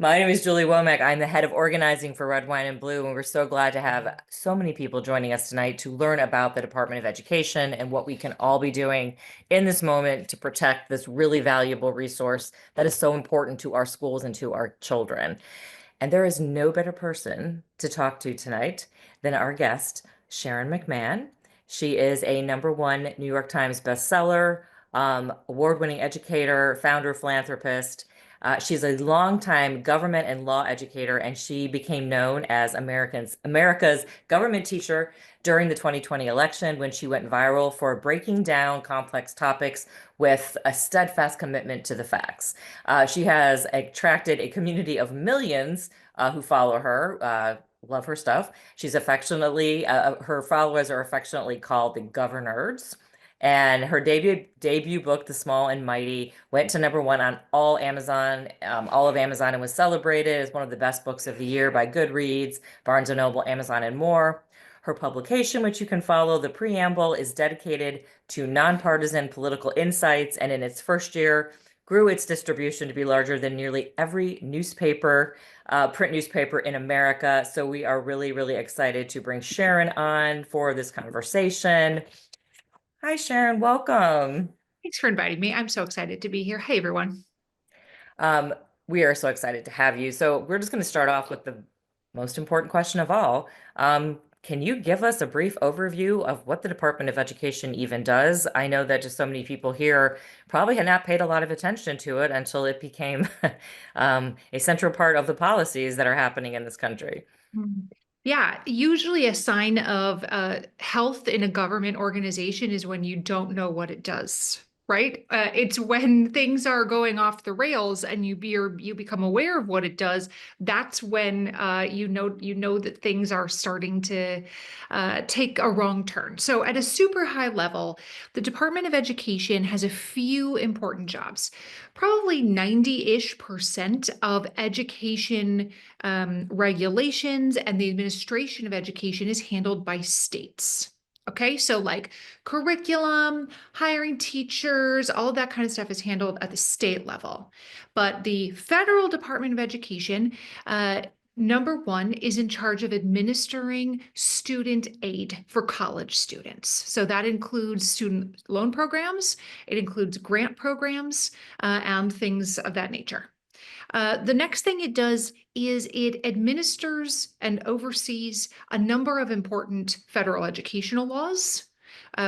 My name is Julie Womack. I'm the head of organizing for Red, Wine, and Blue, and we're so glad to have so many people joining us tonight to learn about the Department of Education and what we can all be doing in this moment to protect this really valuable resource that is so important to our schools and to our children. And there is no better person to talk to tonight than our guest, Sharon McMahon. She is a #1 New York Times bestseller, award-winning educator, founder, philanthropist. She's a longtime government and law educator, and she became known as America's government teacher during the 2020 election when she went viral for breaking down complex topics with a steadfast commitment to the facts. She has attracted a community of millions who follow her. Love her stuff. Her followers are affectionately called the Governors. And her debut book, The Small and Mighty, went to #1 on all of Amazon, and was celebrated as one of the best books of the year by Goodreads, Barnes& and Noble, Amazon, and more. Her publication, which you can follow, The Preamble, is dedicated to nonpartisan political insights, and in its first year, grew its distribution to be larger than nearly every print newspaper in America. So we are really, really excited to bring Sharon on for this conversation. Hi, Sharon. Welcome. Thanks for inviting me. I'm so excited to be here. Hey, everyone. Um, we are so excited to have you. So we're just going to start off with the most important question of all. Can you give us a brief overview of what the Department of Education even does? I know that just so many people here probably had not paid a lot of attention to it until it became a central part of the policies that are happening in this country. Mm. Yeah, usually a sign of health in a government organization is when you don't know what it does, right? It's when things are going off the rails and you become aware of what it does. That's when you know that things are starting to take a wrong turn. So at a super high level, the Department of Education has a few important jobs. Probably 90-ish% of education regulations and the administration of education is handled by states. Okay, so like curriculum, hiring teachers, all of that kind of stuff is handled at the state level. But the federal Department of Education, #1, is in charge of administering student aid for college students. So that includes student loan programs, it includes grant programs, and things of that nature. The next thing it does is it administers and oversees a number of important federal educational laws,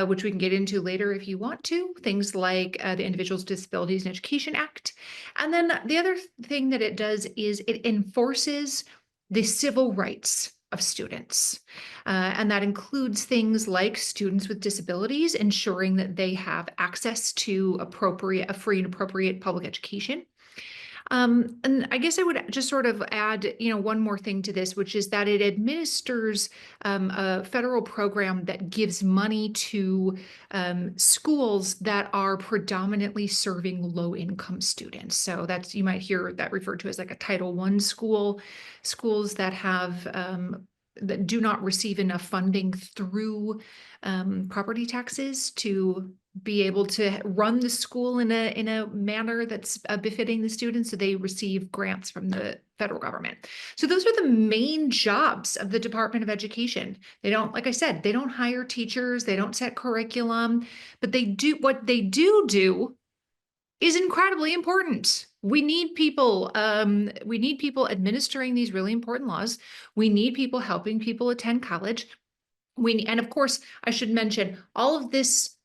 which we can get into later if you want to, things like the Individuals with Disabilities in Education Act. And then the other thing that it does is it enforces the civil rights of students. And that includes things like students with disabilities, ensuring that they have access to a free and appropriate public education. And I guess I would just sort of add, one more thing to this, which is that it administers a federal program that gives money to schools that are predominantly serving low-income students. So you might hear that referred to as like a Title I school, schools that have that do not receive enough funding through property taxes to be able to run the school in a manner that's befitting the students, so they receive grants from the federal government. So those are the main jobs of the Department of Education. They don't, like I said, they don't hire teachers, they don't set curriculum, but what they do is incredibly important. We need people. We need people administering these really important laws. We need people helping people attend college. And of course, I should mention all of this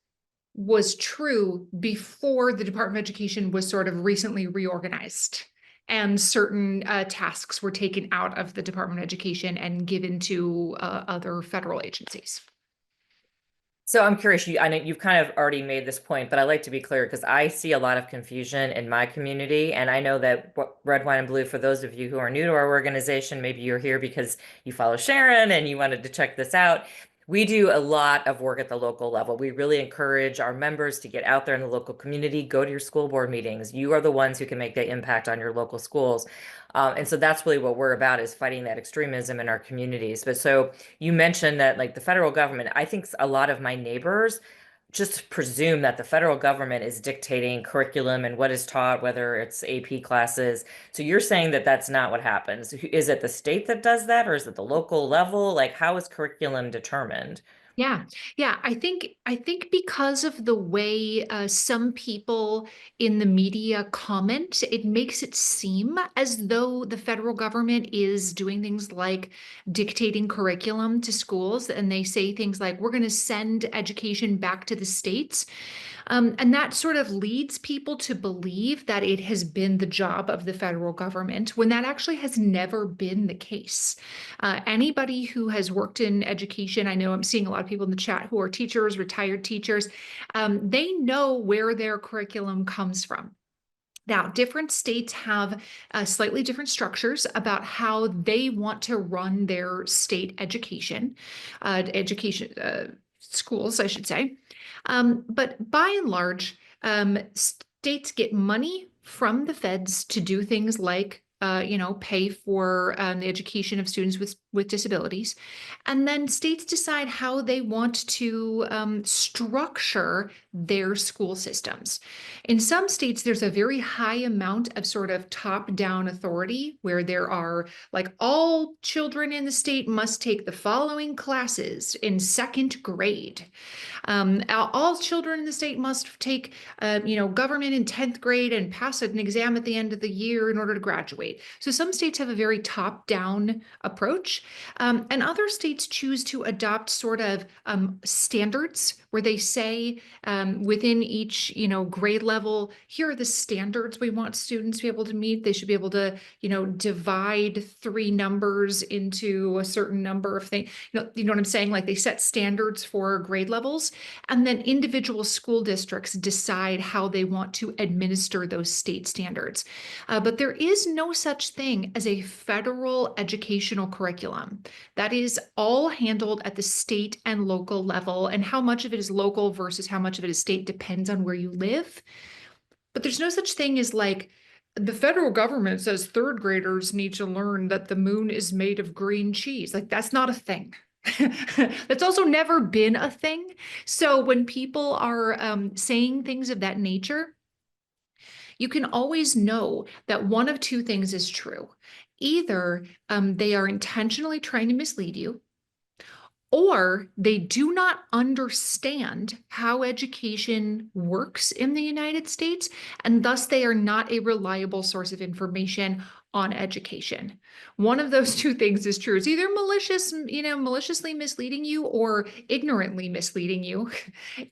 was true before the Department of Education was sort of recently reorganized, and certain tasks were taken out of the Department of Education and given to other federal agencies. So I'm curious, I know you've kind of already made this point, but I like to be clear because I see a lot of confusion in my community. And I know that Red, Wine, and Blue, for those of you who are new to our organization, maybe you're here because you follow Sharon and you wanted to check this out. We do a lot of work at the local level. We really encourage our members to get out there in the local community, go to your school board meetings. You are the ones who can make the impact on your local schools. And so that's really what we're about, is fighting that extremism in our communities. But so you mentioned that like the federal government, I think a lot of my neighbors just presume that the federal government is dictating curriculum and what is taught, whether it's AP classes. So you're saying that that's not what happens. Is it the state that does that, or is it the local level? Like, how is curriculum determined? Yeah, yeah. I think because of the way some people in the media comment, it makes it seem as though the federal government is doing things like dictating curriculum to schools, and they say things like, "We're going to send education back to the states." And that sort of leads people to believe that it has been the job of the federal government when that actually has never been the case. Anybody who has worked in education, I know I'm seeing a lot of people in the chat who are teachers, retired teachers, they know where their curriculum comes from. Now, different states have slightly different structures about how they want to run their state education schools, I should say. But by and large, states get money from the feds to do things like, pay for the education of students with disabilities. And then states decide how they want to structure their school systems. In some states, there's a very high amount of sort of top-down authority where there are like all children in the state must take the following classes in second grade. All children in the state must take, government in 10th grade and pass an exam at the end of the year in order to graduate. So some states have a very top-down approach, and other states choose to adopt sort of standards where they say within each, grade level, here are the standards we want students to be able to meet. They should be able to, divide three numbers into a certain number of things. You know what I'm saying? Like they set standards for grade levels. And then individual school districts decide how they want to administer those state standards. But there is no such thing as a federal educational curriculum. That is all handled at the state and local level. And how much of it is local versus how much of it is state depends on where you live. But there's no such thing as like, the federal government says third graders need to learn that the moon is made of green cheese. Like, that's not a thing. That's also never been a thing. So when people are saying things of that nature, you can always know that one of two things is true. Either they are intentionally trying to mislead you, or they do not understand how education works in the United States, and thus they are not a reliable source of information on education. One of those two things is true. It's either maliciously misleading you or ignorantly misleading you.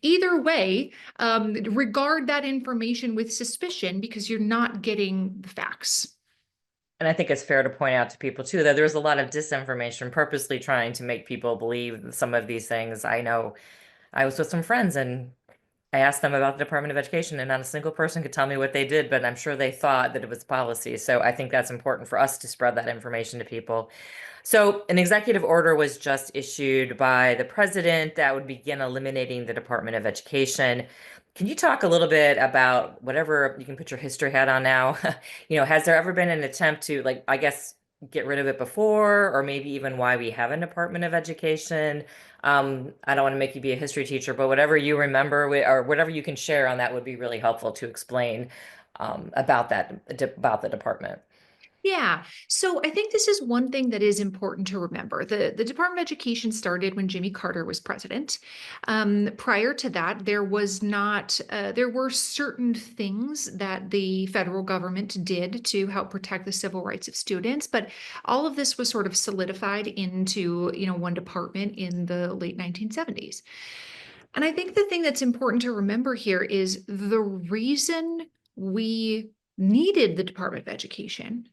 Either way, regard that information with suspicion because you're not getting the facts. And I think it's fair to point out to people too that there's a lot of disinformation purposely trying to make people believe some of these things. I know I was with some friends and I asked them about the Department of Education, and not a single person could tell me what they did, but I'm sure they thought that it was policy. So I think that's important for us to spread that information to people. So an executive order was just issued by the president that would begin eliminating the Department of Education. Can you talk a little bit about whatever you can put your history hat on now? Has there ever been an attempt to, like, I guess, get rid of it before, or maybe even why we have a Department of Education? I don't want to make you be a history teacher, but whatever you remember or whatever you can share on that would be really helpful to explain about the department. Yeah. So I think this is one thing that is important to remember. The Department of Education started when Jimmy Carter was president. Prior to that, there were certain things that the federal government did to help protect the civil rights of students, but all of this was sort of solidified into, one department in the late 1970s. And I think the thing that's important to remember here is the reason we needed the Department of Education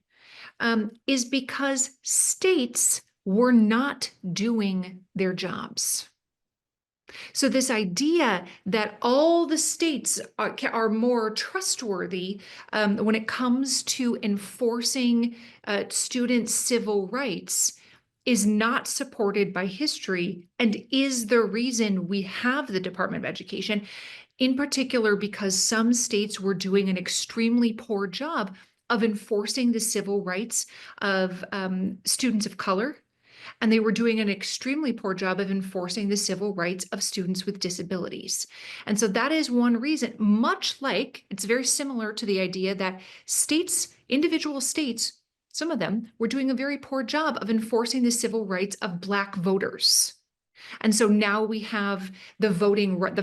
is because states were not doing their jobs. So this idea that all the states are more trustworthy when it comes to enforcing students' civil rights is not supported by history and is the reason we have the Department of Education, in particular because some states were doing an extremely poor job of enforcing the civil rights of students of color and they were doing an extremely poor job of enforcing the civil rights of students with disabilities. And so that is one reason, much like it's very similar to the idea that states, individual states, some of them were doing a very poor job of enforcing the civil rights of Black voters. And so now we have the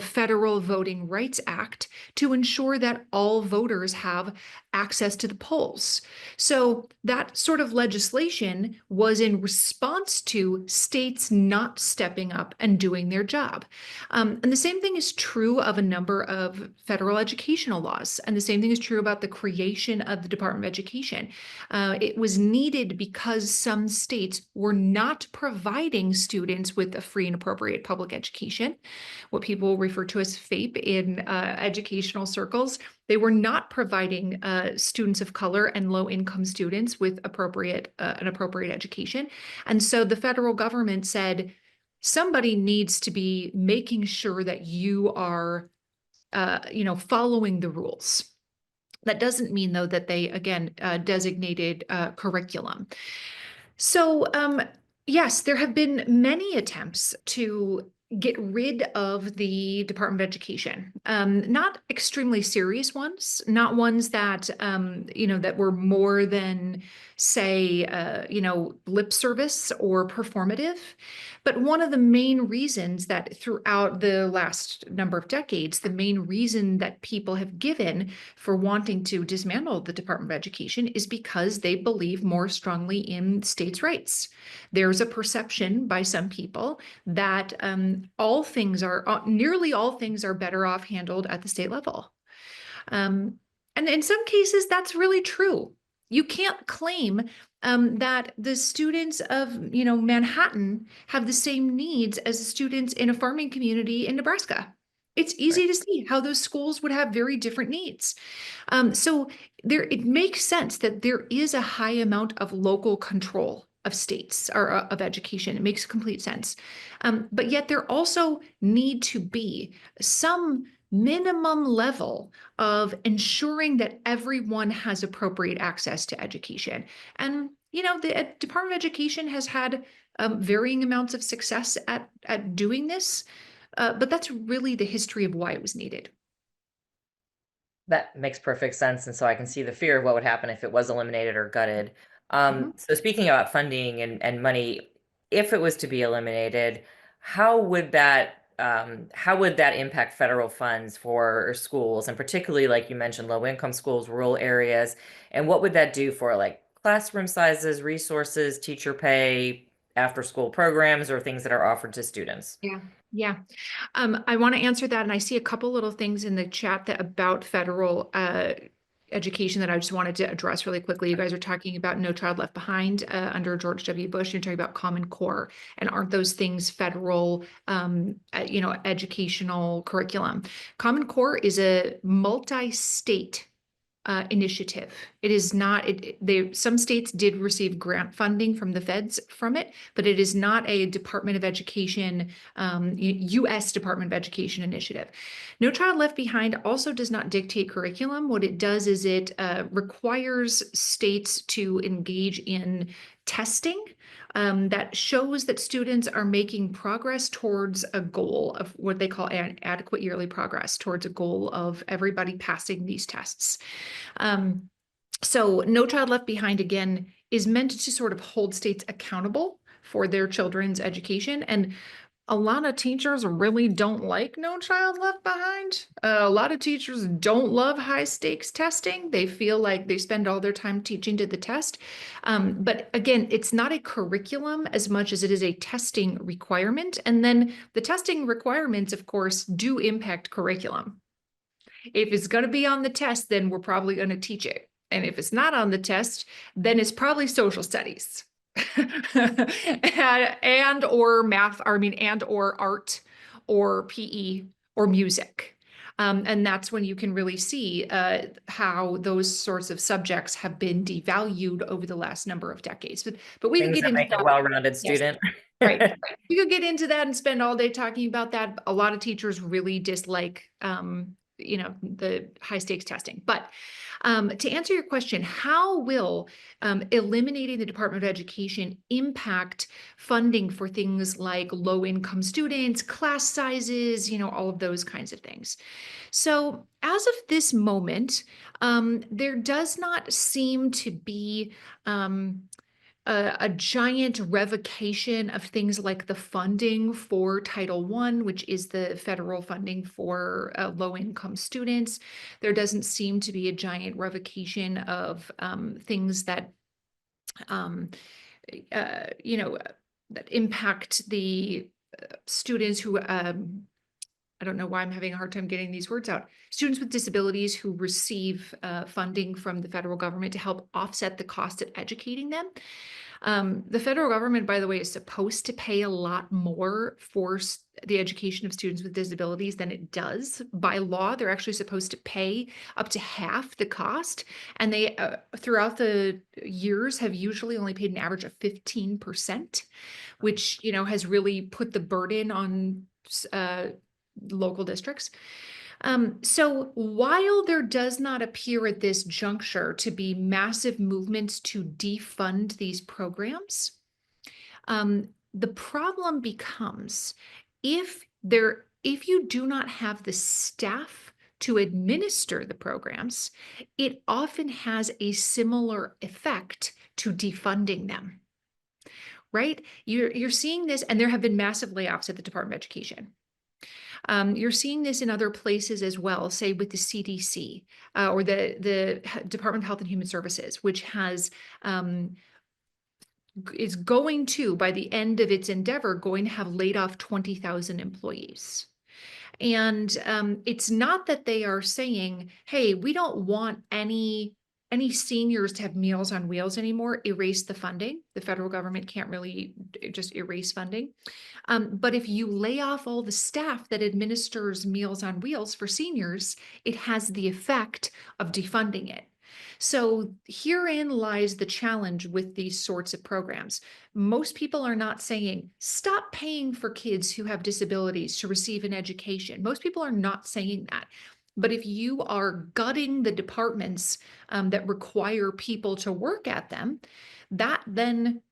Federal Voting Rights Act to ensure that all voters have access to the polls. So that sort of legislation was in response to states not stepping up and doing their job. And the same thing is true of a number of federal educational laws. And the same thing is true about the creation of the Department of Education. It was needed because some states were not providing students with a free and appropriate public education, what people refer to as FAPE in educational circles. They were not providing students of color and low-income students with an appropriate education. And so the federal government said, somebody needs to be making sure that you are, following the rules. That doesn't mean, though, that they, again, designated curriculum. So, yes, there have been many attempts to get rid of the Department of Education. Not extremely serious ones, not ones that, that were more than, say, lip service or performative. But one of the main reasons that throughout the last number of decades, the main reason that people have given for wanting to dismantle the Department of Education is because they believe more strongly in states' rights. There's a perception by some people that nearly all things are better off handled at the state level. And in some cases, that's really true. You can't claim that the students of, Manhattan have the same needs as the students in a farming community in Nebraska. It's easy to see how those schools would have very different needs. So it makes sense that there is a high amount of local control of states or of education. It makes complete sense. But yet there also need to be some minimum level of ensuring that everyone has appropriate access to education. And, the Department of Education has had varying amounts of success at doing this, but that's really the history of why it was needed. That makes perfect sense. And so I can see the fear of what would happen if it was eliminated or gutted. So speaking about funding and money, if it was to be eliminated, how would that impact federal funds for schools, and particularly, like you mentioned, low income schools, rural areas? And what would that do for like classroom sizes, resources, teacher pay, after school programs, or things that are offered to students? Yeah, yeah. I want to answer that, and I see a couple little things in the chat that about federal education that I just wanted to address really quickly. You guys are talking about No Child Left Behind under George W. Bush. You're talking about Common Core, and aren't those things federal, educational curriculum? Common Core is a multi-state initiative. It is not, some states did receive grant funding from the feds from it, but it is not a Department of Education, US Department of Education initiative. No Child Left Behind also does not dictate curriculum. What it does is it requires states to engage in testing that shows that students are making progress towards a goal of what they call an adequate yearly progress, towards a goal of everybody passing these tests. So No Child Left Behind, again, is meant to sort of hold states accountable for their children's education. And a lot of teachers really don't like No Child Left Behind. A lot of teachers don't love high stakes testing. They feel like they spend all their time teaching to the test. But again, it's not a curriculum as much as it is a testing requirement. And then the testing requirements, of course, do impact curriculum. If it's going to be on the test, then we're probably going to teach it. And if it's not on the test, then it's probably social studies. and or math, and or art or PE or music. And that's when you can really see how those sorts of subjects have been devalued over the last number of decades. But we can Things get that into make a that. well-rounded Yes. student. Right. We could get into that and spend all day talking about that. A lot of teachers really dislike the high stakes testing. But to answer your question, how will eliminating the Department of Education impact funding for things like low income students, class sizes, all of those kinds of things? So, as of this moment, there does not seem to be a giant revocation of things like the funding for Title I, which is the federal funding for low-income students. There doesn't seem to be a giant revocation of things that um, that impact the students who I don't know why I'm having a hard time getting these words out. Students with disabilities who receive funding from the federal government to help offset the cost of educating them. The federal government, by the way, is supposed to pay a lot more for the education of students with disabilities than it does. By law, they're actually supposed to pay up to half the cost. And they, throughout the years, have usually only paid an average of 15%, which, has really put the burden on local districts. So while there does not appear at this juncture to be massive movements to defund these programs, the problem becomes if you do not have the staff to administer the programs, it often has a similar effect to defunding them. Right? You're seeing this, and there have been massive layoffs at the Department of Education. You're seeing this in other places as well, say with the CDC or the Department of Health and Human Services, which is going to, by the end of its endeavor, going to have laid off 20,000 employees. And it's not that they are saying, hey, we don't want any seniors to have Meals on Wheels anymore, erase the funding. The federal government can't really just erase funding. But if you lay off all the staff that administers Meals on Wheels for seniors, it has the effect of defunding it. So herein lies the challenge with these sorts of programs. Most people are not saying, stop paying for kids who have disabilities to receive an education. Most people are not saying that. But if you are gutting the departments that require people to work at them, that then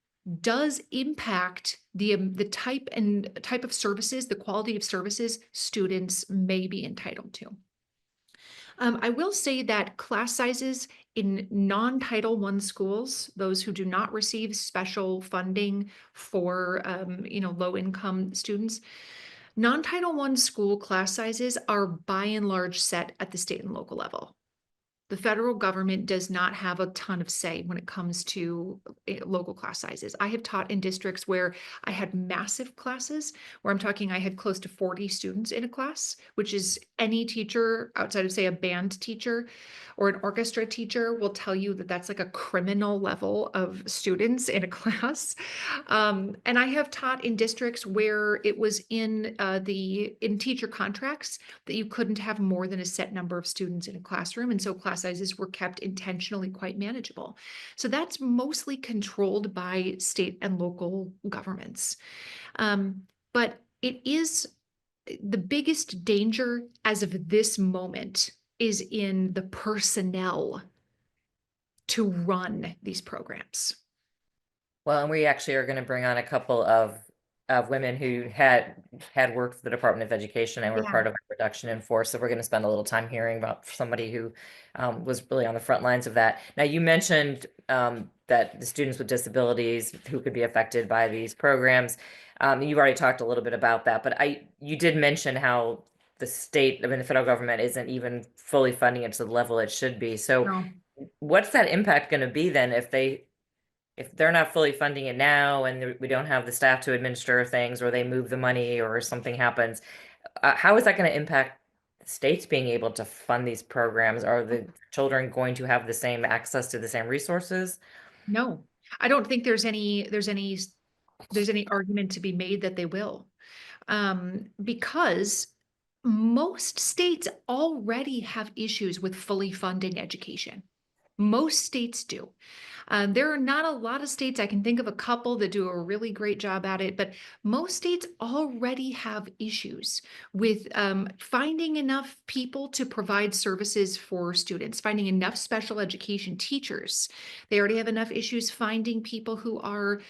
does impact the type of services, the quality of services students may be entitled to. I will say that class sizes in non-Title I schools, those who do not receive special funding for low-income students, non-Title I school class sizes are by and large set at the state and local level. The federal government does not have a ton of say when it comes to local class sizes. I have taught in districts where I had massive classes, where I'm talking I had close to 40 students in a class, which is any teacher outside of, say, a band teacher or an orchestra teacher will tell you that that's like a criminal level of students in a class. And I have taught in districts where it was in teacher contracts that you couldn't have more than a set number of students in a classroom. And so class sizes were kept intentionally quite manageable. So that's mostly controlled by state and local governments. But it is the biggest danger as of this moment is in the personnel to run these programs. Well, and we actually are going to bring on a couple of women who had worked for the Department of Education and were Yeah. part of a reduction in force. So we're going to spend a little time hearing about somebody who was really on the front lines of that. Now, you mentioned that the students with disabilities who could be affected by these programs. You've already talked a little bit about that, but you did mention how the federal government isn't even fully funding it to the level it should be. So No. what's that impact going to be then if they're not fully funding it now and we don't have the staff to administer things, or they move the money or something happens, how is that going to impact states being able to fund these programs? Are the children going to have the same access to the same resources? No, I don't think there's any argument to be made that they will. Because most states already have issues with fully funding education. Most states do. There are not a lot of states, I can think of a couple that do a really great job at it, but most states already have issues with finding enough people to provide services for students, finding enough special education teachers. They already have enough issues finding people who are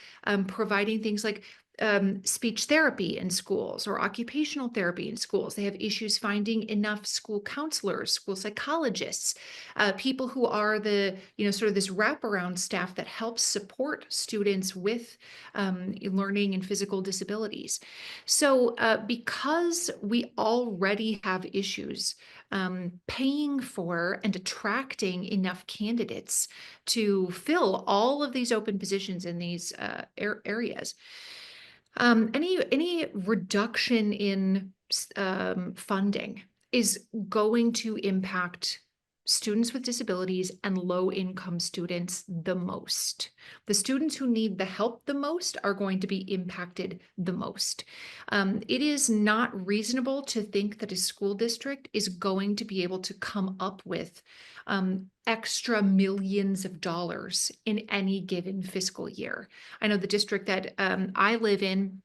providing things like speech therapy in schools or occupational therapy in schools. They have issues finding enough school counselors, school psychologists, people who are the, sort of this wraparound staff that helps support students with learning and physical disabilities. So because we already have issues paying for and attracting enough candidates to fill all of these open positions in these areas, any reduction in funding is going to impact students with disabilities and low-income students the most. The students who need the help the most are going to be impacted the most. It is not reasonable to think that a school district is going to be able to come up with extra millions of dollars in any given fiscal year. I know the district that I live in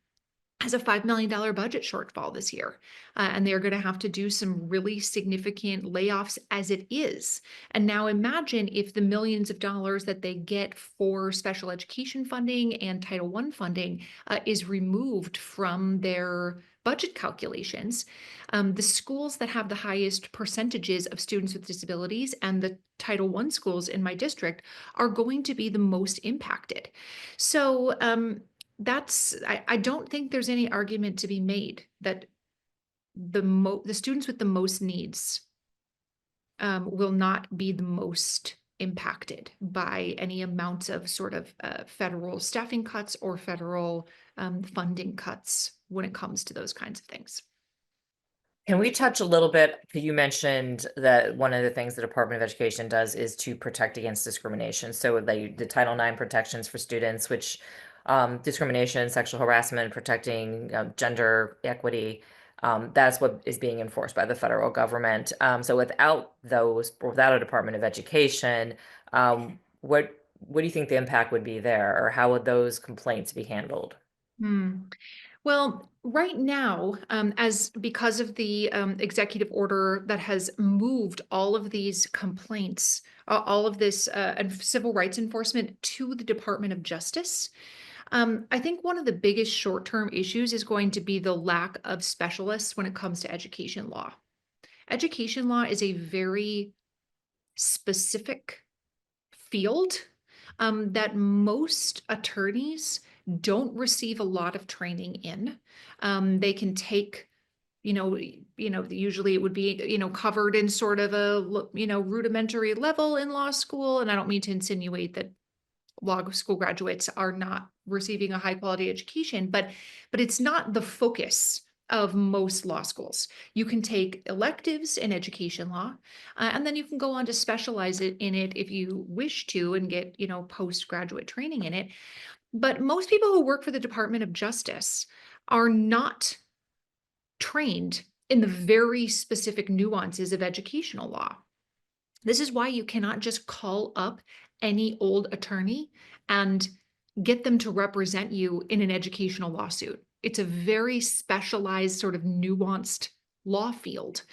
has a $5 million budget shortfall this year. And they're going to have to do some really significant layoffs as it is. And now imagine if the millions of dollars that they get for special education funding and Title I funding is removed from their budget calculations. The schools that have the highest percentages of students with disabilities and the Title I schools in my district are going to be the most impacted. So, I don't think there's any argument to be made that the students with the most needs will not be the most impacted by any amounts of sort of federal staffing cuts or federal funding cuts when it comes to those kinds of things. Can we touch a little bit? You mentioned that one of the things the Department of Education does is to protect against discrimination. So the Title IX protections for students, which discrimination, sexual harassment, protecting gender equity, that's what is being enforced by the federal government. So without those, or without a Department of Education, what do you think the impact would be there, or how would those complaints be handled? Hmm. Well, right now, because of the executive order that has moved all of these complaints, all of this civil rights enforcement to the Department of Justice, I think one of the biggest short-term issues is going to be the lack of specialists when it comes to education law. Education law is a very specific field that most attorneys don't receive a lot of training in. They can take, usually it would be, covered in sort of a, rudimentary level in law school. And I don't mean to insinuate that law school graduates are not receiving a high quality education, but it's not the focus of most law schools. You can take electives in education law, and then you can go on to specialize in it if you wish to and get, postgraduate training in it. But most people who work for the Department of Justice are not trained in the very specific nuances of educational law. This is why you cannot just call up any old attorney and get them to represent you in an educational lawsuit. It's a very specialized, sort of nuanced law field.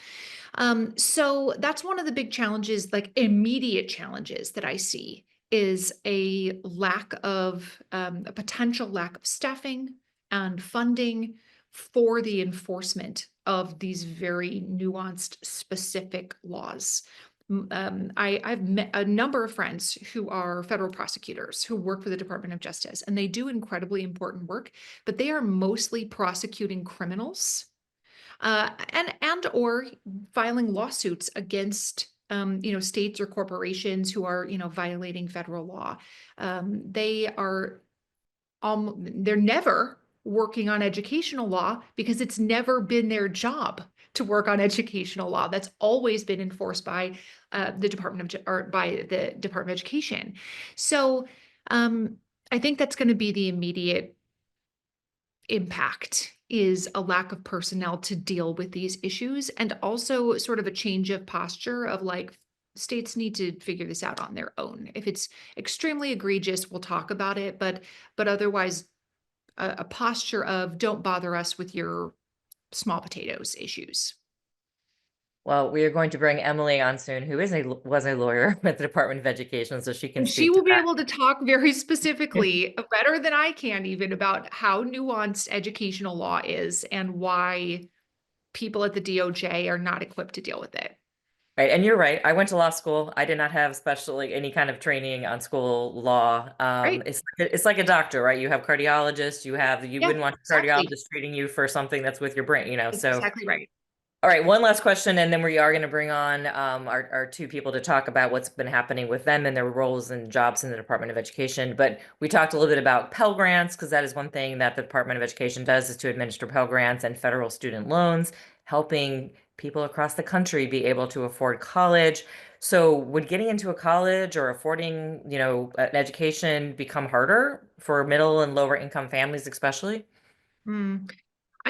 So that's one of the big challenges, like immediate challenges that I see is a lack of, a potential lack of staffing and funding for the enforcement of these very nuanced, specific laws. I've met a number of friends who are federal prosecutors who work for the Department of Justice, and they do incredibly important work, but they are mostly prosecuting criminals and or filing lawsuits against states or corporations who are violating federal law. They are they're never working on educational law because it's never been their job to work on educational law. That's always been enforced by the Department of or by the Department of Education. So I think that's going to be the immediate impact is a lack of personnel to deal with these issues and also sort of a change of posture of like states need to figure this out on their own. If it's extremely egregious, we'll talk about it, but otherwise a posture of don't bother us with your small potatoes issues. Well, we are going to bring Emily on soon, who was a lawyer with the Department of Education, so she can And she speak to will be that. able to talk very specifically, better than I can even, about how nuanced educational law is and why people at the DOJ are not equipped to deal with it. Right, and you're right. I went to law school. I did not have special like any kind of training on school law. Right? It's like a doctor, right? You have cardiologists, you Yeah, wouldn't want a exactly. cardiologist treating you for something that's with your brain, you know. That's So exactly right. all right, one last question, and then we are going to bring on our two people to talk about what's been happening with them and their roles and jobs in the Department of Education. But we talked a little bit about Pell Grants, because that is one thing that the Department of Education does, is to administer Pell Grants and federal student loans, helping people across the country be able to afford college. So would getting into a college or affording, an education become harder for middle and lower income families, especially? Mm.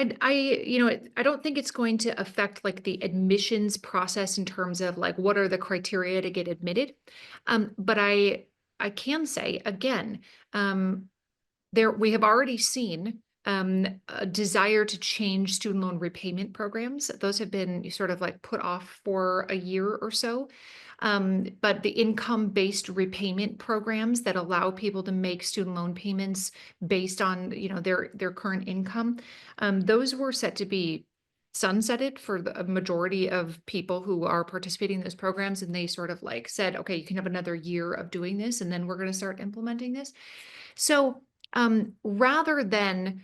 I don't think it's going to affect like the admissions process in terms of like what are the criteria to get admitted. But I can say again, um, there we have already seen a desire to change student loan repayment programs. Those have been sort of like put off for a year or so. But the income-based repayment programs that allow people to make student loan payments based on, their current income, those were set to be sunsetted for the majority of people who are participating in those programs. And they sort of like said, okay, you can have another year of doing this, and then we're going to start implementing this. So rather than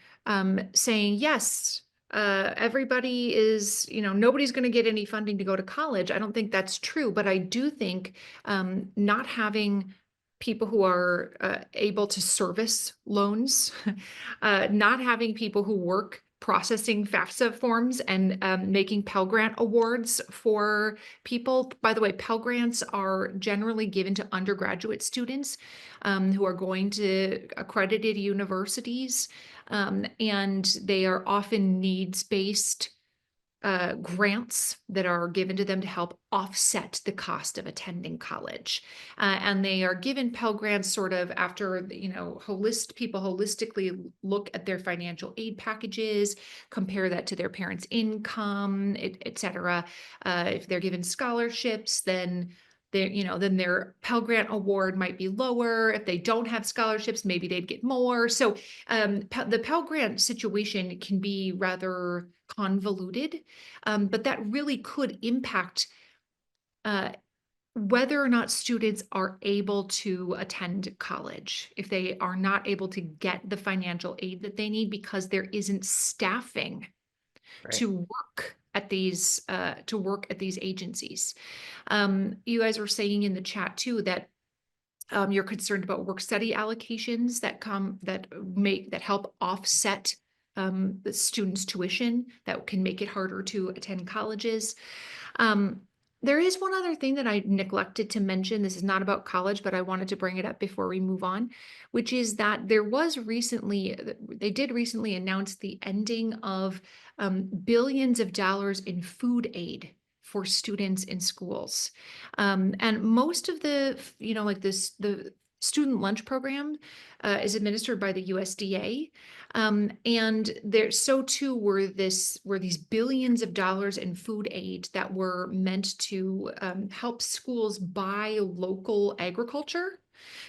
saying, yes, everybody is, nobody's going to get any funding to go to college, I don't think that's true. But I do think not having people who are able to service loans, not having people who work processing FAFSA forms and making Pell Grant awards for people. By the way, Pell Grants are generally given to undergraduate students who are going to accredited universities, and they are often needs-based grants that are given to them to help offset the cost of attending college. And they are given Pell Grants sort of after, people holistically look at their financial aid packages, compare that to their parents' income, et cetera. If they're given scholarships, then then their Pell Grant award might be lower. If they don't have scholarships, maybe they'd get more. So the Pell Grant situation can be rather convoluted, but that really could impact uh, whether or not students are able to attend college, if they are not able to get the financial aid that they need because there isn't staffing Right. to work at these agencies. You guys were saying in the chat too that you're concerned about work study allocations that help offset the students' tuition that can make it harder to attend colleges. Um, there is one other thing that I neglected to mention. This is not about college, but I wanted to bring it up before we move on, which is that they did recently announce the ending of billions of dollars in food aid for students in schools. And most of the student lunch program is administered by the USDA. And there, so too were these billions of dollars in food aid that were meant to help schools buy local agriculture.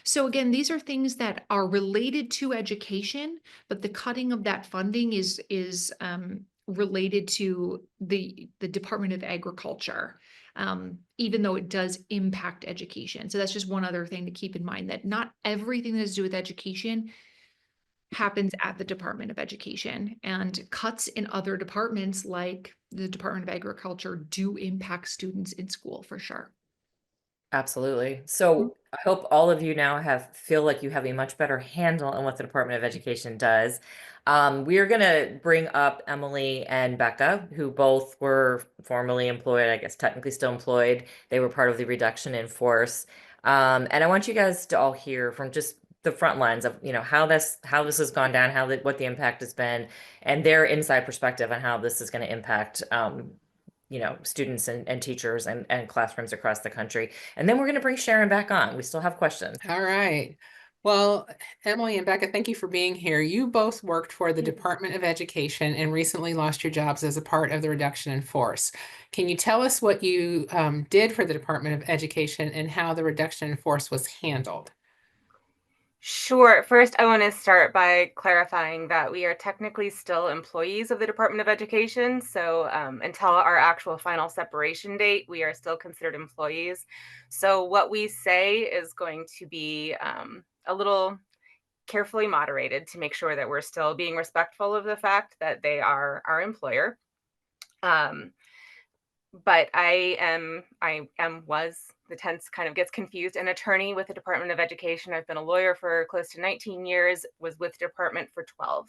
So again, these are things that are related to education, but the cutting of that funding is related to the Department of Agriculture, even though it does impact education. So that's just one other thing to keep in mind, that not everything that has to do with education happens at the Department of Education, and cuts in other departments like the Department of Agriculture do impact students in school for sure. Absolutely. So I hope all of you now feel like you have a much better handle on what the Department of Education does. We are going to bring up Emily and Becca, who both were formerly employed, I guess technically still employed. They were part of the reduction in force. And I want you guys to all hear from just the front lines of, how this has gone down, what the impact has been, and their inside perspective on how this is going to impact students and teachers and classrooms across the country. And then we're going to bring Sharon back on. We still have questions. All right. Well, Emily and Becca, thank you for being here. You both worked for the Department of Education and recently lost your jobs as a part of the reduction in force. Can you tell us what you did for the Department of Education and how the reduction in force was handled? Sure. First, I want to start by clarifying that we are technically still employees of the Department of Education. So until our actual final separation date, we are still considered employees. So what we say is going to be a little carefully moderated to make sure that we're still being respectful of the fact that they are our employer. But was the tense kind of gets confused, an attorney with the Department of Education. I've been a lawyer for close to 19 years, was with the department for 12.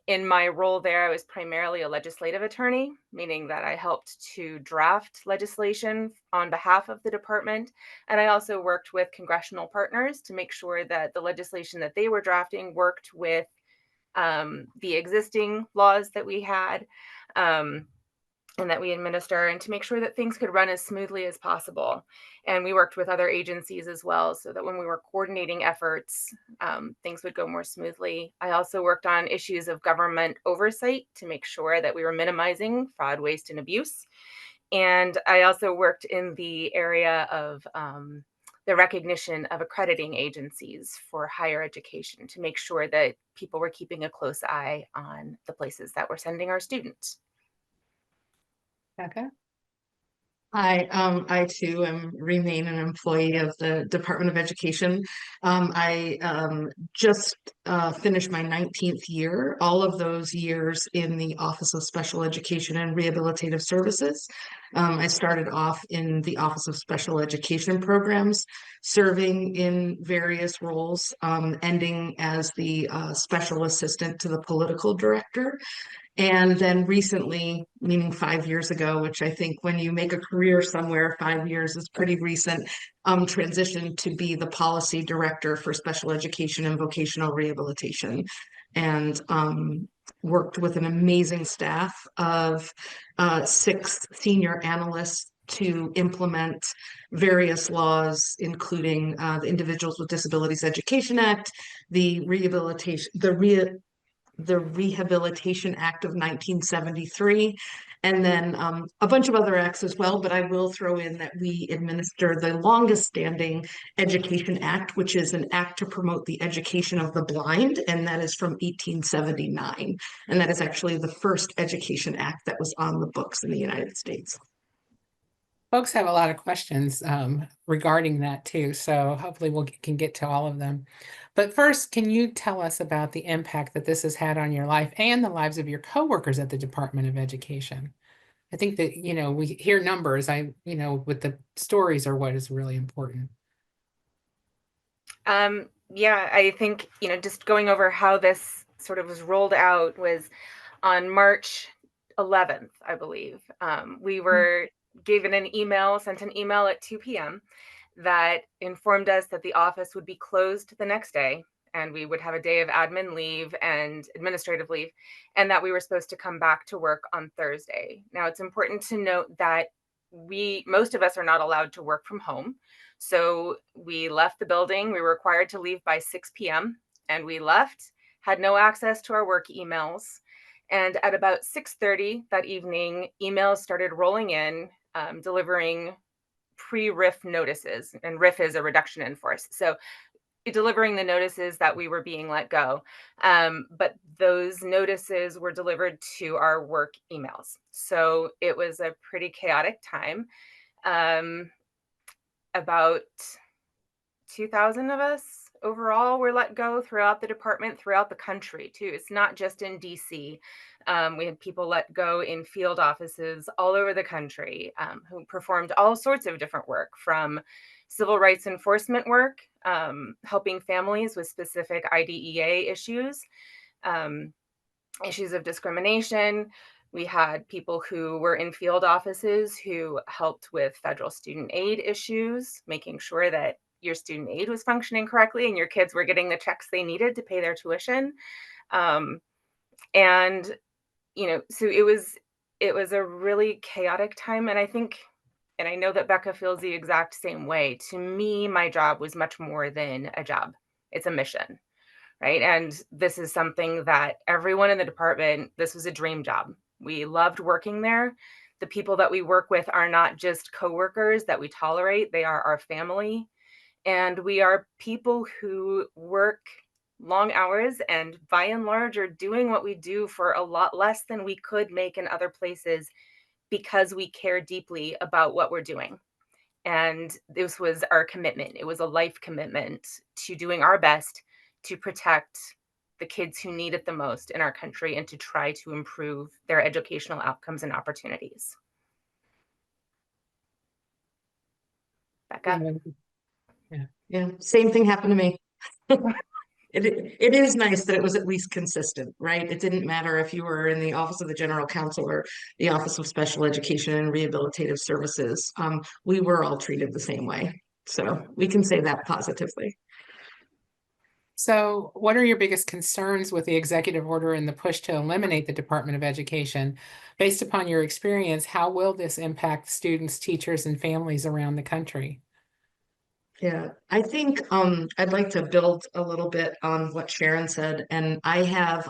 In my role there, I was primarily a legislative attorney, meaning that I helped to draft legislation on behalf of the department. And I also worked with congressional partners to make sure that the legislation that they were drafting worked with the existing laws that we had. And that we administer, and to make sure that things could run as smoothly as possible. And we worked with other agencies as well, so that when we were coordinating efforts, things would go more smoothly. I also worked on issues of government oversight to make sure that we were minimizing fraud, waste, and abuse. And I also worked in the area of the recognition of accrediting agencies for higher education to make sure that people were keeping a close eye on the places that we're sending our students. Becca? I too remain an employee of the Department of Education. I just finished my 19th year, all of those years in the Office of Special Education and Rehabilitative Services. I started off in the Office of Special Education Programs, serving in various roles, ending as the special assistant to the political director. And then recently, meaning 5 years ago, which I think when you make a career somewhere, 5 years is pretty recent, transitioned to be the policy director for special education and vocational rehabilitation. And worked with an amazing staff of 6 senior analysts to implement various laws, including the Individuals with Disabilities Education Act, the Rehabilitation Act of 1973, and then a bunch of other acts as well. But I will throw in that we administer the longest standing Education Act, which is an act to promote the education of the blind, and that is from 1879. And that is actually the first Education Act that was on the books in the United States. Folks have a lot of questions regarding that too, so hopefully we can get to all of them. But first, can you tell us about the impact that this has had on your life and the lives of your coworkers at the Department of Education? I think that, we hear numbers, with the stories are what is really important. Yeah, I think, just going over how this sort of was rolled out was on March 11th, I believe. We were given sent an email at 2 p.m. that informed us that the office would be closed the next day, and we would have a day of admin leave and administrative leave, and that we were supposed to come back to work on Thursday. Now, it's important to note that most of us are not allowed to work from home. So we left the building. We were required to leave by 6 p.m. and we left, had no access to our work emails. And at about 6:30 that evening, emails started rolling in, delivering pre-RIF notices. And RIF is a reduction in force. So delivering the notices that we were being let go. But those notices were delivered to our work emails. So it was a pretty chaotic time. About 2,000 of us overall were let go throughout the department, throughout the country too. It's not just in DC. We had people let go in field offices all over the country who performed all sorts of different work, from civil rights enforcement work, helping families with specific IDEA issues, issues of discrimination. We had people who were in field offices who helped with federal student aid issues, making sure that your student aid was functioning correctly and your kids were getting the checks they needed to pay their tuition. And, so it was it was a really chaotic time. And I think, and I know that Becca feels the exact same way. To me, my job was much more than a job. It's a mission, right? And this is something that everyone in the department, this was a dream job. We loved working there. The people that we work with are not just coworkers that we tolerate, they are our family. And we are people who work long hours and by and large are doing what we do for a lot less than we could make in other places because we care deeply about what we're doing. And this was our commitment. It was a life commitment to doing our best to protect the kids who need it the most in our country and to try to improve their educational outcomes and opportunities. Becca? Yeah, same thing happened to me. It is nice that it was at least consistent, right? It didn't matter if you were in the Office of the General Counsel or the Office of Special Education and Rehabilitative Services. We were all treated the same way. So we can say that positively. So, what are your biggest concerns with the executive order and the push to eliminate the Department of Education? Based upon your experience, how will this impact students, teachers, and families around the country? Yeah, I think I'd like to build a little bit on what Sharon said, and I have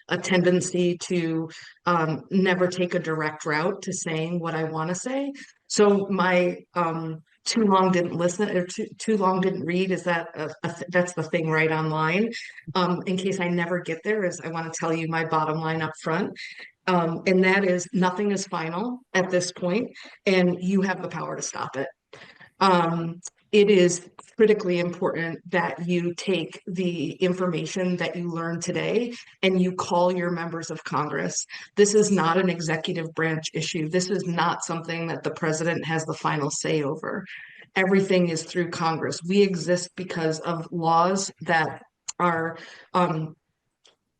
a tendency to never take a direct route to saying what I want to say. So my too long didn't listen or too long didn't read is that that's the thing right online. In case I never get there, is I want to tell you my bottom line up front. And that is nothing is final at this point, and you have the power to stop it. Um, it is critically important that you take the information that you learn today and you call your members of Congress. This is not an executive branch issue. This is not something that the president has the final say over. Everything is through Congress. We exist because of laws that are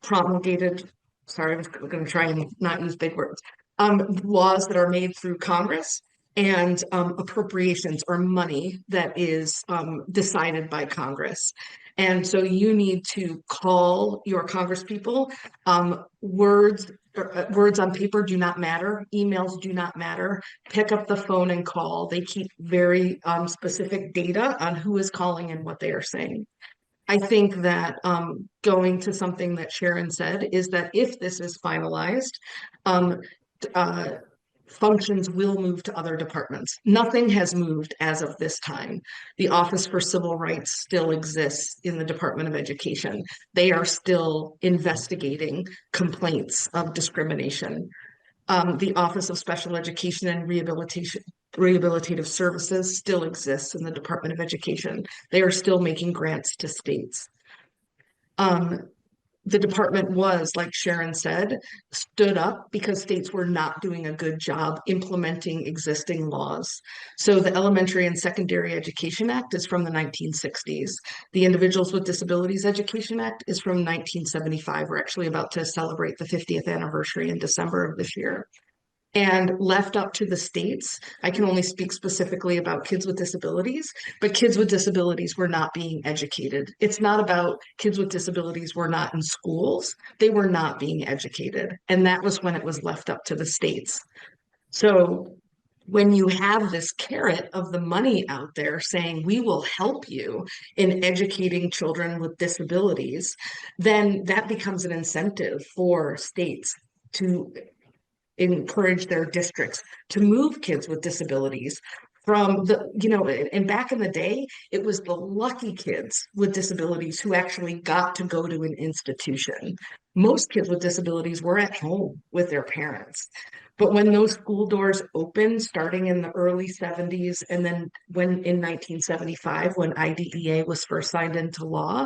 promulgated. Sorry, I'm going to try and not use big words. Laws that are made through Congress and appropriations or money that is decided by Congress. And so you need to call your Congress people. Words on paper do not matter. Emails do not matter. Pick up the phone and call. They keep very specific data on who is calling and what they are saying. I think that going to something that Sharon said is that if this is finalized, um, uh, functions will move to other departments. Nothing has moved as of this time. The Office for Civil Rights still exists in the Department of Education. They are still investigating complaints of discrimination. The Office of Special Education and Rehabilitative Services still exists in the Department of Education. They are still making grants to states. The department was, like Sharon said, stood up because states were not doing a good job implementing existing laws. So the Elementary and Secondary Education Act is from the 1960s. The Individuals with Disabilities Education Act is from 1975. We're actually about to celebrate the 50th anniversary in December of this year. And left up to the states, I can only speak specifically about kids with disabilities, but kids with disabilities were not being educated. It's not about kids with disabilities were not in schools, they were not being educated. And that was when it was left up to the states. So when you have this carrot of the money out there saying we will help you in educating children with disabilities, then that becomes an incentive for states to encourage their districts to move kids with disabilities from and back in the day, it was the lucky kids with disabilities who actually got to go to an institution. Most kids with disabilities were at home with their parents. But when those school doors opened, starting in the early 70s, and then when in 1975, when IDEA was first signed into law,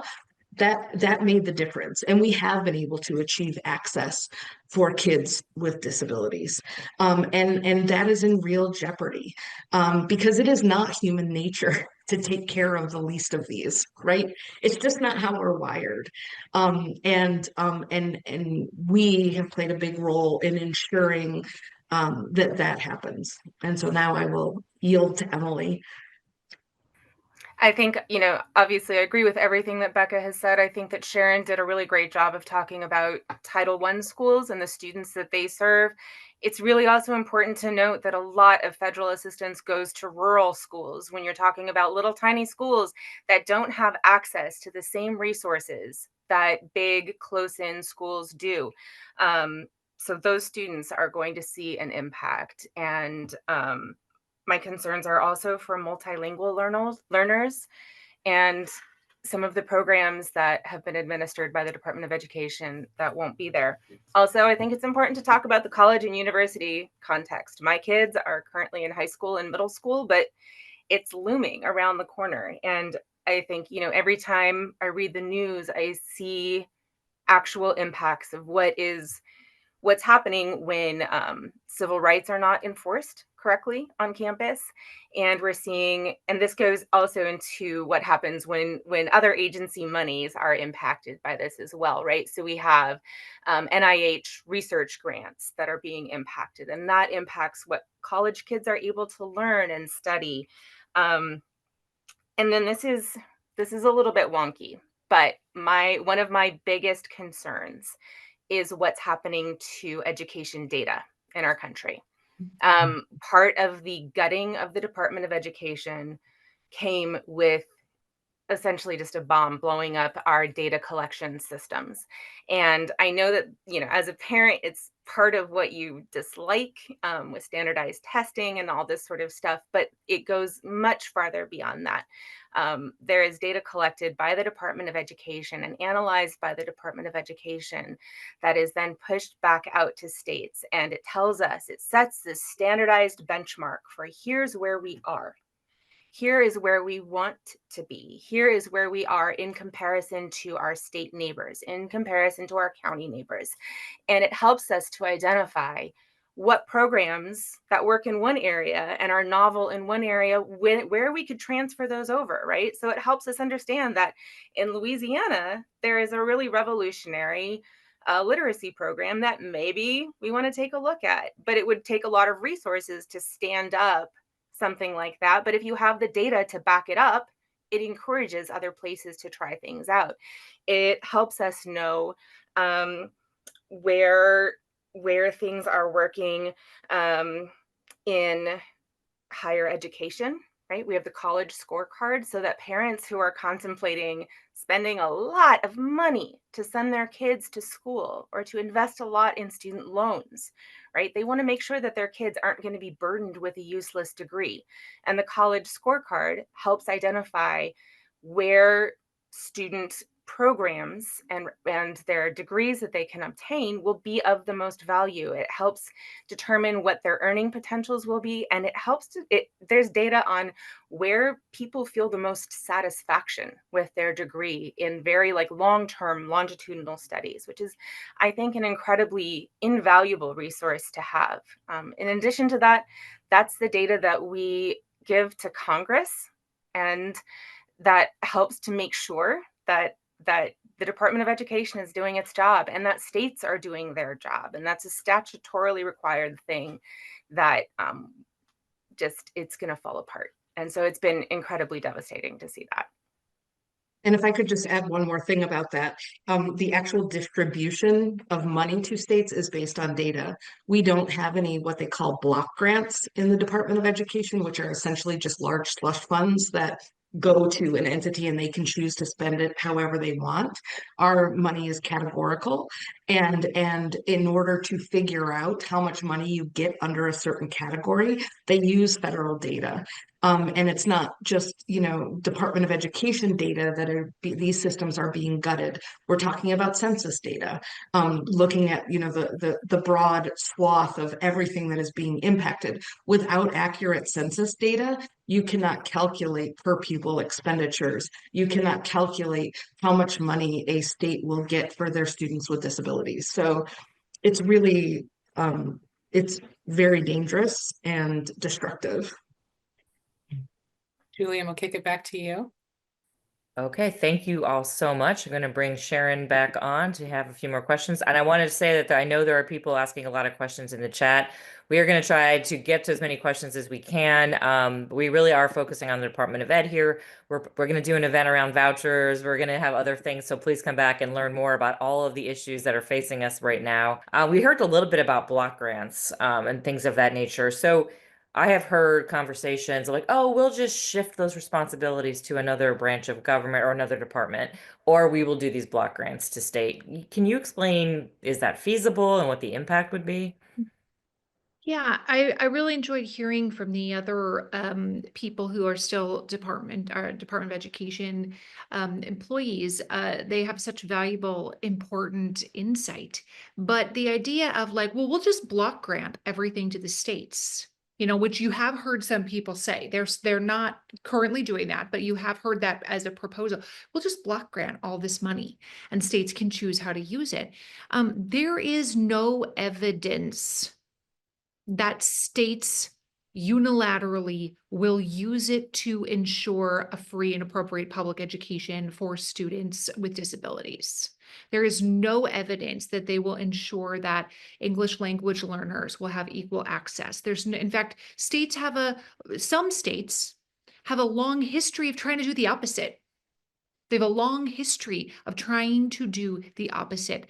that made the difference. And we have been able to achieve access for kids with disabilities. And that is in real jeopardy because it is not human nature to take care of the least of these, right? It's just not how we're wired. And we have played a big role in ensuring that happens. And so now I will yield to Emily. I think, obviously I agree with everything that Becca has said. I think that Sharon did a really great job of talking about Title I schools and the students that they serve. It's really also important to note that a lot of federal assistance goes to rural schools when you're talking about little tiny schools that don't have access to the same resources that big close-in schools do. So those students are going to see an impact. And my concerns are also for multilingual learners and some of the programs that have been administered by the Department of Education that won't be there. Also, I think it's important to talk about the college and university context. My kids are currently in high school and middle school, but it's looming around the corner. And I think, every time I read the news, I see actual impacts of what's happening when civil rights are not enforced correctly on campus. And we're seeing, and this goes also into what happens when other agency monies are impacted by this as well, right? So we have NIH research grants that are being impacted, and that impacts what college kids are able to learn and study. And then this is a little bit wonky, but one of my biggest concerns is what's happening to education data in our country. Part of the gutting of the Department of Education came with essentially just a bomb blowing up our data collection systems. And I know that, as a parent, it's part of what you dislike with standardized testing and all this sort of stuff, but it goes much farther beyond that. There is data collected by the Department of Education and analyzed by the Department of Education that is then pushed back out to states. And it tells us, it sets this standardized benchmark for here's where we are. Here is where we want to be. Here is where we are in comparison to our state neighbors, in comparison to our county neighbors. And it helps us to identify what programs that work in one area and are novel in one area, where we could transfer those over, right? So it helps us understand that in Louisiana, there is a really revolutionary literacy program that maybe we want to take a look at, but it would take a lot of resources to stand up something like that. But if you have the data to back it up, it encourages other places to try things out. It helps us know where things are working in higher education, right? We have the college scorecard so that parents who are contemplating spending a lot of money to send their kids to school or to invest a lot in student loans, right? They want to make sure that their kids aren't going to be burdened with a useless degree. And the college scorecard helps identify where student programs and their degrees that they can obtain will be of the most value. It helps determine what their earning potentials will be, and there's data on where people feel the most satisfaction with their degree in very long-term longitudinal studies, which is, I think, an incredibly invaluable resource to have. In addition to that, that's the data that we give to Congress, and that helps to make sure that the Department of Education is doing its job and that states are doing their job. And that's a statutorily required thing that it's going to fall apart. And so it's been incredibly devastating to see that. And if I could just add one more thing about that, the actual distribution of money to states is based on data. We don't have any what they call block grants in the Department of Education, which are essentially just large slush funds that go to an entity and they can choose to spend it however they want. Our money is categorical, and in order to figure out how much money you get under a certain category, they use federal data. And it's not just, Department of Education data that these systems are being gutted. We're talking about census data, looking at, the broad swath of everything that is being impacted. Without accurate census data, you cannot calculate per pupil expenditures. You cannot calculate how much money a state will get for their students with disabilities. So it's really, it's very dangerous and destructive. Julian, we'll kick it back to you. Okay, thank you all so much. I'm going to bring Sharon back on to have a few more questions. And I wanted to say that I know there are people asking a lot of questions in the chat. We are going to try to get to as many questions as we can. We really are focusing on the Department of Ed here. We're going to do an event around vouchers. We're going to have other things. So please come back and learn more about all of the issues that are facing us right now. We heard a little bit about block grants and things of that nature. So I have heard conversations like, oh, we'll just shift those responsibilities to another branch of government or another department, or we will do these block grants to state. Can you explain, is that feasible and what the impact would be? Yeah, I really enjoyed hearing from the other people who are still Department of Education employees. They have such valuable, important insight. But the idea of like, well, we'll just block grant everything to the states, which you have heard some people say. They're not currently doing that, but you have heard that as a proposal. We'll just block grant all this money, and states can choose how to use it. There is no evidence that states unilaterally will use it to ensure a free and appropriate public education for students with disabilities. There is no evidence that they will ensure that English language learners will have equal access. In fact, some states have a long history of trying to do the opposite. They have a long history of trying to do the opposite,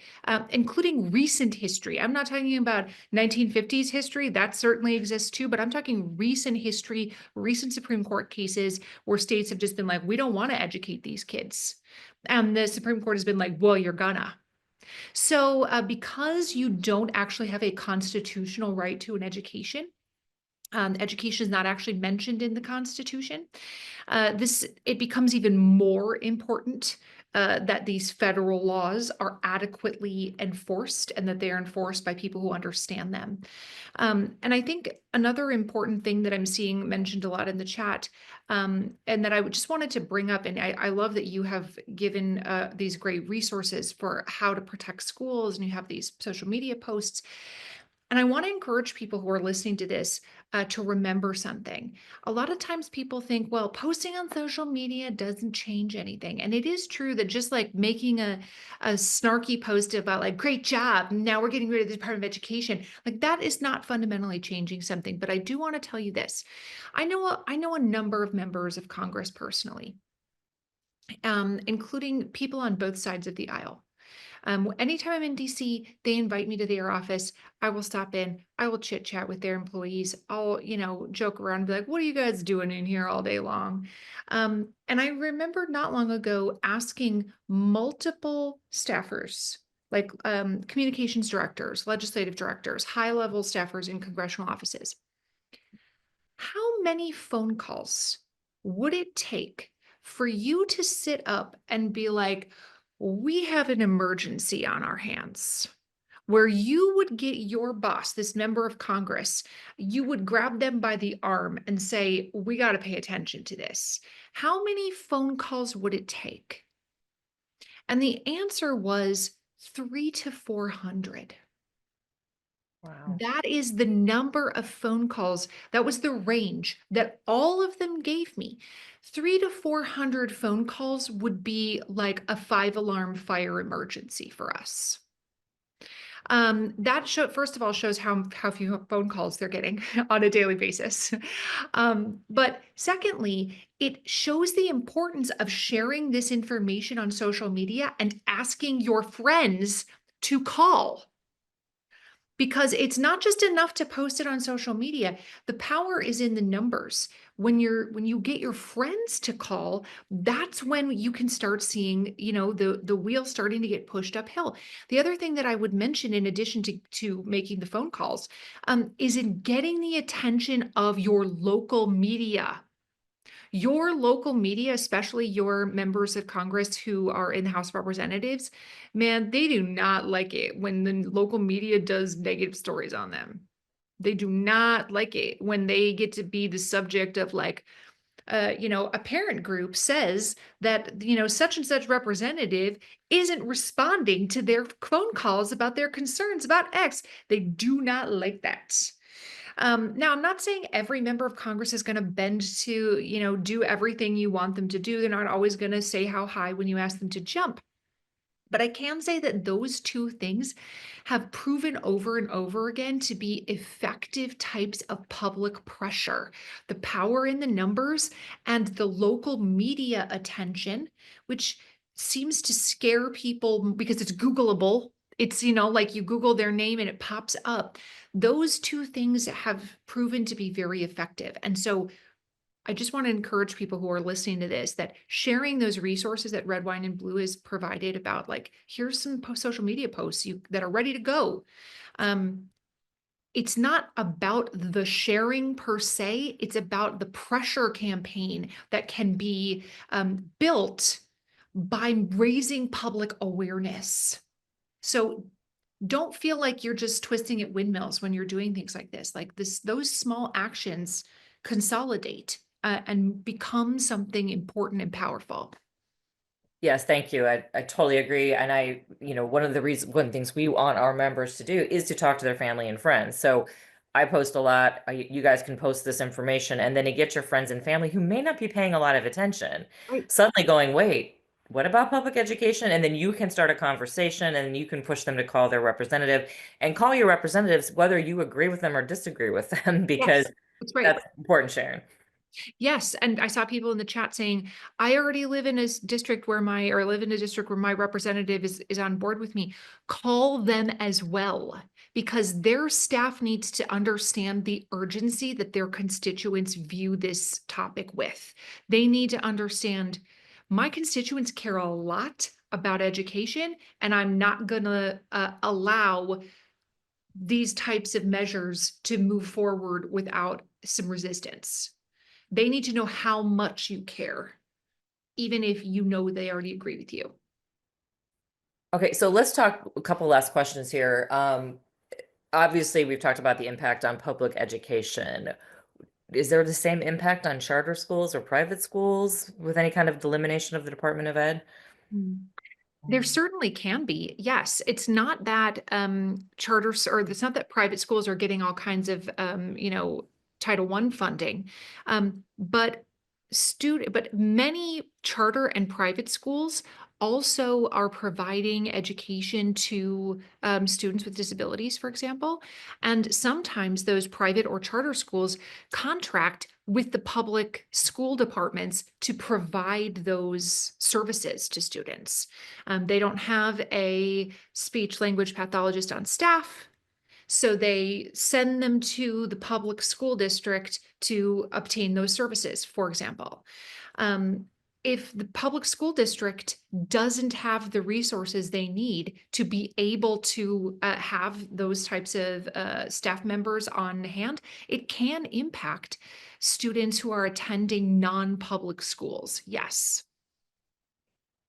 including recent history. I'm not talking about 1950s history. That certainly exists too, but I'm talking recent history, recent Supreme Court cases where states have just been like, we don't want to educate these kids. And the Supreme Court has been like, well, you're gonna. So because you don't actually have a constitutional right to an education, education is not actually mentioned in the Constitution. It becomes even more important that these federal laws are adequately enforced and that they are enforced by people who understand them. And I think another important thing that I'm seeing mentioned a lot in the chat, and that I just wanted to bring up, and I love that you have given these great resources for how to protect schools, and you have these social media posts. And I want to encourage people who are listening to this to remember something. A lot of times people think, well, posting on social media doesn't change anything. And it is true that just like making a snarky post about like, great job, now we're getting rid of the Department of Education, like that is not fundamentally changing something. But I do want to tell you this. I know a number of members of Congress personally, including people on both sides of the aisle. Anytime I'm in DC, they invite me to their office. I will stop in. I will chit chat with their employees. I'll, joke around and be like, what are you guys doing in here all day long? And I remember not long ago asking multiple staffers, like communications directors, legislative directors, high-level staffers in congressional offices, how many phone calls would it take for you to sit up and be like, we have an emergency on our hands, where you would get your boss, this member of Congress, you would grab them by the arm and say, we got to pay attention to this. How many phone calls would it take? And the answer was 300 to 400. Wow. That is the number of phone calls. That was the range that all of them gave me. 300 to 400 phone calls would be like a 5-alarm fire emergency for us. That first of all shows how few phone calls they're getting on a daily basis. But secondly, it shows the importance of sharing this information on social media and asking your friends to call. Because it's not just enough to post it on social media. The power is in the numbers. When you get your friends to call, that's when you can start seeing, the wheel starting to get pushed uphill. The other thing that I would mention, in addition to making the phone calls, is in getting the attention of your local media. Your local media, especially your members of Congress who are in the House of Representatives, man, they do not like it when the local media does negative stories on them. They do not like it when they get to be the subject of like, a parent group says that, such and such representative isn't responding to their phone calls about their concerns about X. They do not like that. Now, I'm not saying every member of Congress is going to bend to, do everything you want them to do. They're not always going to say how high when you ask them to jump. But I can say that those two things have proven over and over again to be effective types of public pressure. The power in the numbers and the local media attention, which seems to scare people because it's Googleable. It's, like you Google their name and it pops up. Those two things have proven to be very effective. And so I just want to encourage people who are listening to this that sharing those resources that Red Wine and Blue has provided about, like, here's some social media posts that are ready to go. It's not about the sharing per se, it's about the pressure campaign that can be built by raising public awareness. So don't feel like you're just twisting at windmills when you're doing things like this. Those small actions consolidate and become something important and powerful. Yes, thank you. I totally agree. And one of the things we want our members to do is to talk to their family and friends. So I post a lot. You guys can post this information, and then you get your friends and family who may not be paying a lot of attention, Right. suddenly going, wait, what about public education? And then you can start a conversation and you can push them to call their representative and call your representatives, whether you agree with them or disagree with them, because Yes, that's right. that's important, Sharon. Yes, and I saw people in the chat saying, I already live in a district where my representative is on board with me. Call them as well, because their staff needs to understand the urgency that their constituents view this topic with. They need to understand my constituents care a lot about education, and I'm not gonna allow these types of measures to move forward without some resistance. They need to know how much you care, even if you know they already agree with you. Okay, so let's talk a couple last questions here. Obviously, we've talked about the impact on public education. Is there the same impact on charter schools or private schools with any kind of delimitation of the Department of Ed? There certainly can be. Yes, it's not that charters, or it's not that private schools are getting all kinds of Title I funding, but many charter and private schools also are providing education to students with disabilities, for example. And sometimes those private or charter schools contract with the public school departments to provide those services to students. They don't have a speech language pathologist on staff, so they send them to the public school district to obtain those services, for example. If the public school district doesn't have the resources they need to be able to have those types of staff members on hand, it can impact students who are attending non-public schools. Yes.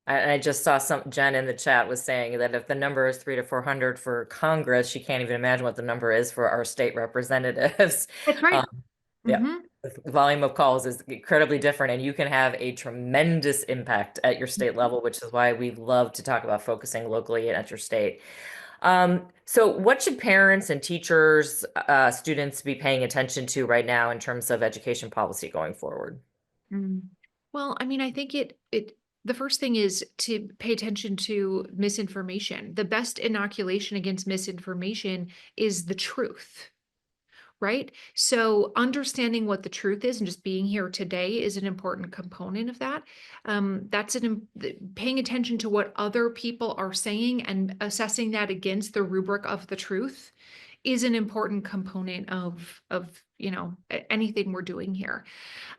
I just saw Jen in the chat was saying that if the number is 300 to 400 for Congress, she can't even imagine what the number is for our state representatives. That's right. Yeah, Mhm. the volume of calls is incredibly different, and you can have a tremendous impact at your state level, which is why we love to talk about focusing locally and at your state. So what should parents and teachers, students be paying attention to right now in terms of education policy going forward? Well, I mean, I think the first thing is to pay attention to misinformation. The best inoculation against misinformation is the truth, right? So understanding what the truth is and just being here today is an important component of that. Paying attention to what other people are saying and assessing that against the rubric of the truth is an important component of anything we're doing here.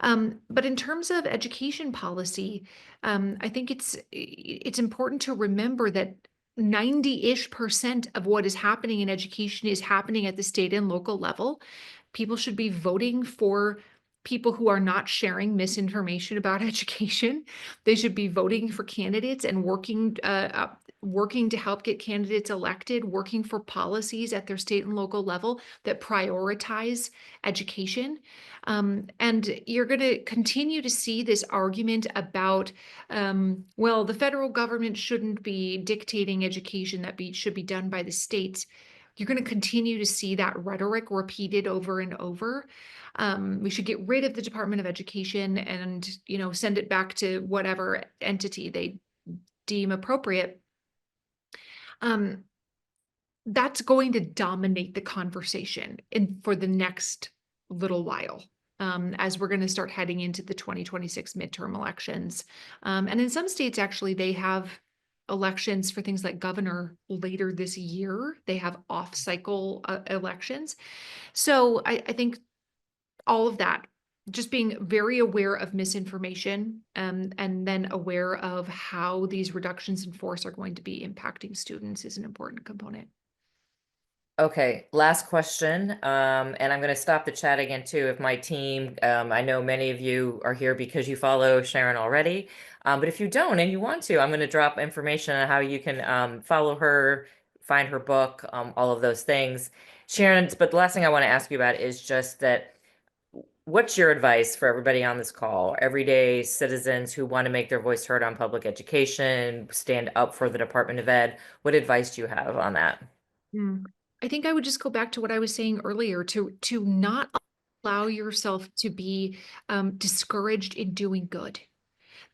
But in terms of education policy, I think it's important to remember that 90-ish% of what is happening in education is happening at the state and local level. People should be voting for people who are not sharing misinformation about education. They should be voting for candidates and working to help get candidates elected, working for policies at their state and local level that prioritize education. And you're going to continue to see this argument about, the federal government shouldn't be dictating education, should be done by the states. You're going to continue to see that rhetoric repeated over and over. We should get rid of the Department of Education and, send it back to whatever entity they deem appropriate. That's going to dominate the conversation for the next little while, as we're going to start heading into the 2026 midterm elections. And in some states, actually, they have elections for things like governor later this year. They have off-cycle elections. So I think all of that, just being very aware of misinformation, and then aware of how these reductions in force are going to be impacting students is an important component. Okay, last question. And I'm going to stop the chat again too. If my team, I know many of you are here because you follow Sharon already. But if you don't and you want to, I'm going to drop information on how you can follow her, find her book, all of those things. Sharon, but the last thing I want to ask you about is just that what's your advice for everybody on this call, everyday citizens who want to make their voice heard on public education, stand up for the Department of Ed? What advice do you have on that? I think I would just go back to what I was saying earlier, to not allow yourself to be discouraged in doing good.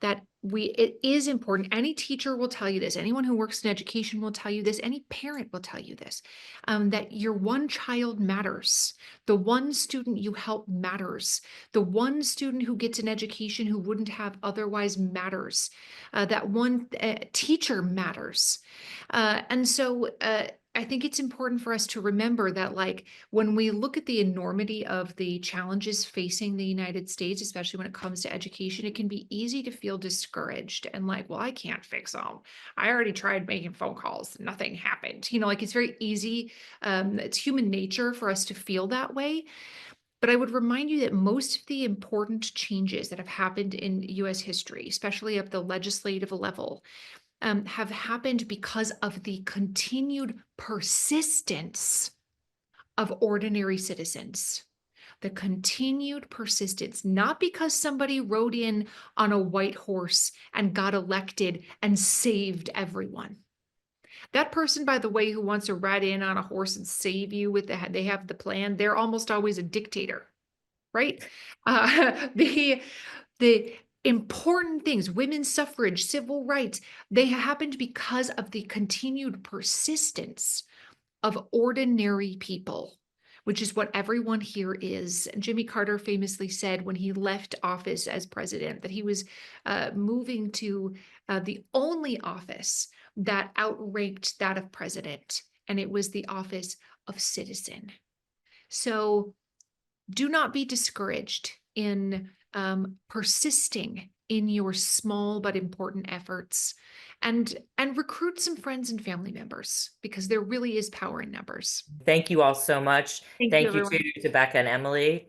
That it is important. Any teacher will tell you this. Anyone who works in education will tell you this. Any parent will tell you this, that your one child matters. The one student you help matters. The one student who gets an education who wouldn't have otherwise matters. That one teacher matters. And so I think it's important for us to remember that, like, when we look at the enormity of the challenges facing the United States, especially when it comes to education, it can be easy to feel discouraged and like, well, I can't fix them. I already tried making phone calls. Nothing happened. Like, it's very easy. It's human nature for us to feel that way. But I would remind you that most of the important changes that have happened in US history, especially at the legislative level, have happened because of the continued persistence of ordinary citizens. The continued persistence, not because somebody rode in on a white horse and got elected and saved everyone. That person, by the way, who wants to ride in on a horse and save you they have the plan, they're almost always a dictator, right? The important things, women's suffrage, civil rights, they happened because of the continued persistence of ordinary people, which is what everyone here is. And Jimmy Carter famously said when he left office as president that he was moving to the only office that outranked that of president, and it was the office of citizen. So do not be discouraged in persisting in your small but important efforts, and recruit some friends and family members, because there really is power in numbers. Thank you all so much. Thank you, Thank you everyone. to Becca and Emily.